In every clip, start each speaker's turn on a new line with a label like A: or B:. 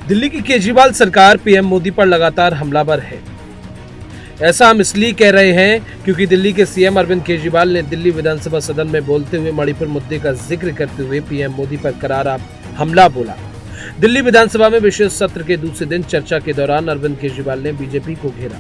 A: दिल्ली की केजरीवाल सरकार पीएम मोदी पर लगातार हमलावर है। ऐसा हम इसलिए कह रहे हैं क्योंकि दिल्ली के सीएम अरविंद केजरीवाल ने दिल्ली विधानसभा सदन में बोलते हुए मणिपुर मुद्दे का जिक्र करते हुए पीएम मोदी पर करारा हमला बोला। दिल्ली विधानसभा में विशेष सत्र के दूसरे दिन चर्चा के दौरान अरविंद केजरीवाल ने बीजेपी को घेरा।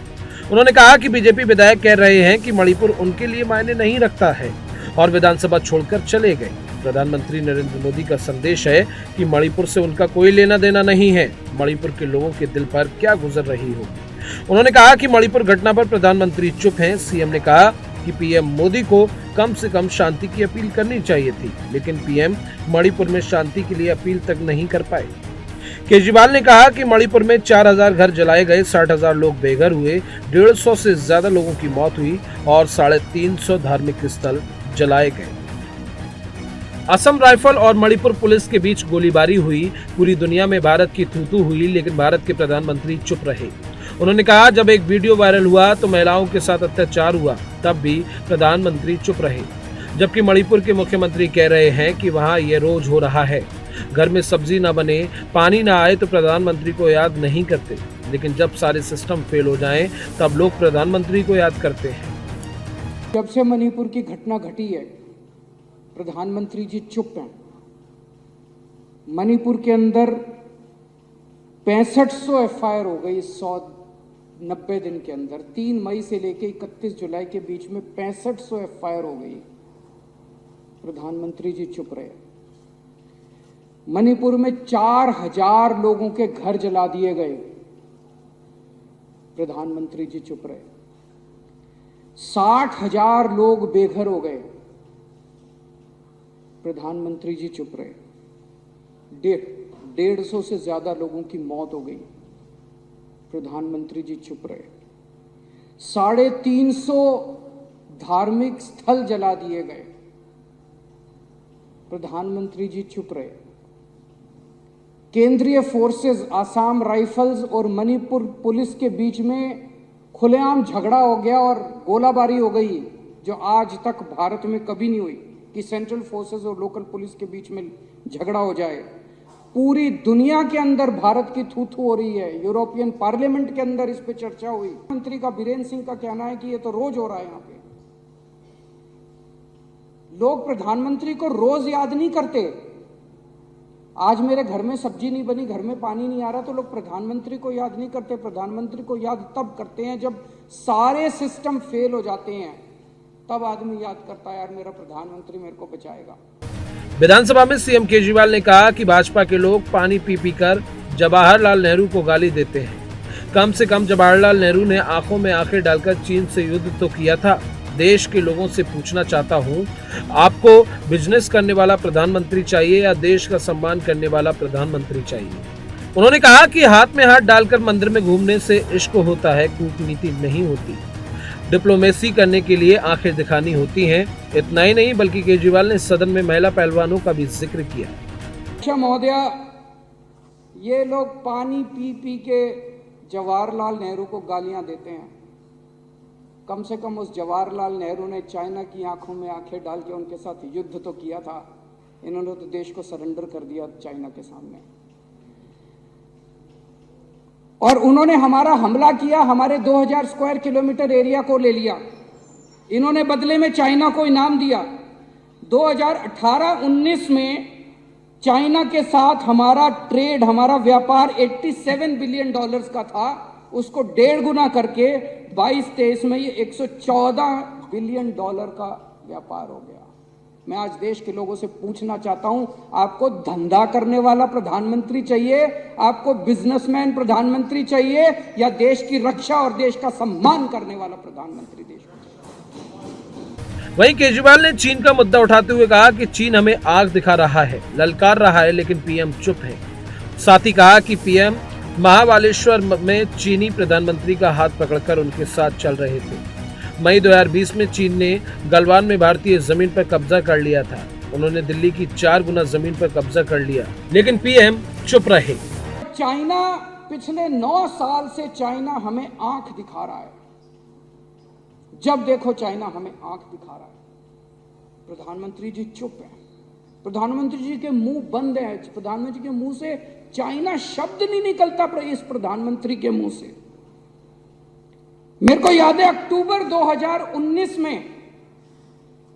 A: उन्होंने कहा कि बीजेपी विधायक कह रहे हैं कि मणिपुर उनके लिए मायने नहीं रखता है और विधानसभा छोड़कर चले गए। प्रधानमंत्री नरेंद्र मोदी का संदेश है कि मणिपुर से उनका कोई लेना देना नहीं है। मणिपुर के लोगों के दिल पर क्या गुजर रही होगी। उन्होंने कहा कि मणिपुर घटना पर प्रधानमंत्री चुप हैं। सीएम ने कहा कि पीएम मोदी को कम से कम शांति की अपील करनी चाहिए थी, लेकिन पीएम मणिपुर में शांति के लिए अपील तक नहीं कर पाए। केजरीवाल ने कहा कि मणिपुर में 4000 घर जलाए गए, 60,000 लोग बेघर हुए, 150 से ज्यादा लोगों की मौत हुई और 350 धार्मिक स्थल जलाए गए। असम राइफल और मणिपुर पुलिस के बीच गोलीबारी हुई। पूरी दुनिया में भारत की थू-थू हुई, लेकिन भारत के प्रधानमंत्री चुप रहे। उन्होंने कहा जब एक वीडियो वायरल हुआ तो महिलाओं के साथ अत्याचार हुआ, तब भी प्रधानमंत्री चुप रहे। जबकि मणिपुर के मुख्यमंत्री कह रहे हैं कि वहां ये रोज हो रहा है। घर में सब्जी ना बने, पानी ना आए तो प्रधानमंत्री को याद नहीं करते, लेकिन जब सारे सिस्टम फेल हो जाएं, तब लोग प्रधानमंत्री को याद करते हैं।
B: जब से मणिपुर की घटना घटी है, प्रधानमंत्री जी चुप हैं। मणिपुर के अंदर 6500 एफआईआर हो गई 190 दिन के अंदर। 3 मई से लेकर 31 जुलाई के बीच में 6500 एफआईआर हो गई। प्रधानमंत्री जी चुप रहे। मणिपुर में 4000 लोगों के घर जला दिए गए। प्रधानमंत्री जी चुप रहे। 60,000 लोग बेघर हो गए। प्रधानमंत्री जी चुप रहे। 150 से ज्यादा लोगों की मौत हो गई। प्रधानमंत्री जी चुप रहे। 350 धार्मिक स्थल जला दिए गए। प्रधानमंत्री जी चुप रहे। केंद्रीय फोर्सेस, आसाम राइफल्स और मणिपुर पुलिस के बीच में खुलेआम झगड़ा हो गया और गोलाबारी हो गई, जो आज तक भारत में कभी नहीं हुई कि सेंट्रल फोर्सेस और लोकल पुलिस के बीच में झगड़ा हो जाए। पूरी दुनिया के अंदर भारत की थू-थू हो रही है। यूरोपियन पार्लियामेंट के अंदर इस पे चर्चा हुई। मंत्री का बीरेंद्र सिंह का कहना है कि ये तो रोज हो रहा है। यहाँ पे लोग प्रधानमंत्री को रोज याद नहीं करते। आज मेरे घर में सब्जी नहीं बनी, घर में पानी नहीं आ रहा, तो लोग प्रधानमंत्री को याद नहीं करते। प्रधानमंत्री को याद तब करते हैं जब सारे सिस्टम फेल हो जाते हैं, तब आदमी याद करता है यार मेरा प्रधानमंत्री मेरे को बचाएगा।
A: विधानसभा में सीएम केजरीवाल ने कहा कि भाजपा के लोग पानी पी पी कर जवाहरलाल नेहरू को गाली देते हैं। कम से कम जवाहरलाल नेहरू ने आंखों में आंखें डालकर चीन से युद्ध तो किया था। देश के लोगों से पूछना चाहता हूं, आपको बिजनेस करने वाला प्रधानमंत्री चाहिए या देश का सम्मान करने वाला प्रधानमंत्री चाहिए। उन्होंने कहा कि हाथ में हाथ डालकर मंदिर में घूमने से इश्क होता है, कूटनीति नहीं होती। डिप्लोमेसी करने के लिए आंखें दिखानी होती हैं। इतना ही नहीं बल्कि केजरीवाल ने सदन में महिला पहलवानों का भी जिक्र किया।
B: अच्छा महोदया, ये लोग पानी पी पी के जवाहरलाल नेहरू को गालियां देते हैं। कम से कम उस जवाहरलाल नेहरू ने चाइना की आंखों में आंखें डाल के उनके साथ युद्ध तो किया था। इन्होंने तो देश को सरेंडर कर दिया चाइना के सामने, और उन्होंने हमारा हमला किया, हमारे 2000 स्क्वायर किलोमीटर एरिया को ले लिया। इन्होंने बदले में चाइना को इनाम दिया। 2018-19 में चाइना के साथ हमारा ट्रेड, हमारा व्यापार 87 बिलियन डॉलर्स का था। उसको 1.5 गुना करके 22-23 में ये 114 बिलियन डॉलर का व्यापार हो गया। मैं आज देश के लोगों से पूछना चाहता हूं, आपको धंधा करने वाला प्रधानमंत्री चाहिए, आपको बिजनेसमैन प्रधानमंत्री चाहिए, या देश की रक्षा और देश का सम्मान करने वाला प्रधानमंत्री देश को?
A: वहीं केजरीवाल ने चीन का मुद्दा उठाते हुए कहा कि चीन हमें आग दिखा रहा है, ललकार रहा है, लेकिन पीएम चुप है। साथ ही कहा कि पीएम महाबालेश्वर में चीनी प्रधानमंत्री का हाथ पकड़कर उनके साथ चल रहे थे। मई 2020 में चीन ने गलवान में भारतीय जमीन पर कब्जा कर लिया था। उन्होंने दिल्ली की 4 गुना जमीन पर कब्जा कर लिया, लेकिन पीएम चुप रहे।
B: चाइना पिछले 9 साल से चाइना हमें आंख दिखा रहा है। जब देखो चाइना हमें आंख दिखा रहा है। प्रधानमंत्री जी चुप है। प्रधानमंत्री जी के मुंह बंद है। प्रधानमंत्री के मुंह से चाइना शब्द नहीं निकलता इस प्रधानमंत्री के मुंह से। मेरे को याद है अक्टूबर 2019 में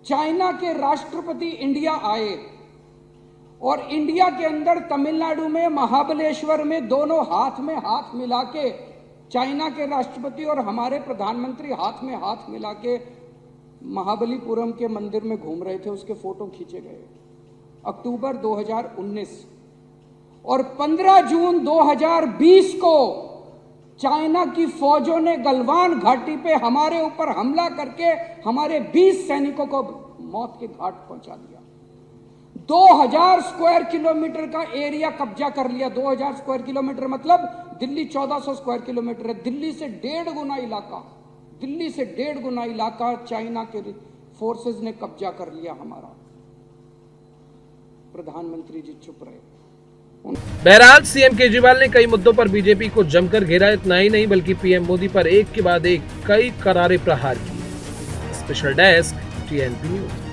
B: चाइना के राष्ट्रपति इंडिया आए और इंडिया के अंदर तमिलनाडु में महाबलेश्वर में दोनों हाथ में हाथ मिला के चाइना के राष्ट्रपति और हमारे प्रधानमंत्री हाथ में हाथ मिला के महाबलीपुरम के मंदिर में घूम रहे थे, उसके फोटो खींचे गए अक्टूबर 2019। और 15 जून 2020 को चाइना की फौजों ने गलवान घाटी पे हमारे ऊपर हमला करके हमारे 20 सैनिकों को मौत के घाट पहुंचा दिया। 2000 स्क्वायर किलोमीटर का एरिया कब्जा कर लिया। 2000 स्क्वायर किलोमीटर मतलब दिल्ली 1400 स्क्वायर किलोमीटर है। दिल्ली से 1.5 गुना इलाका चाइना के फोर्सेस ने कब्जा कर लिया हमारा। प्रधानमंत्री जी चुप रहे।
A: बहरहाल सीएम केजरीवाल ने कई मुद्दों पर बीजेपी को जमकर घेरा। इतना ही नहीं बल्कि पीएम मोदी पर एक के बाद एक कई करारे प्रहार किए। Special desk TNP news.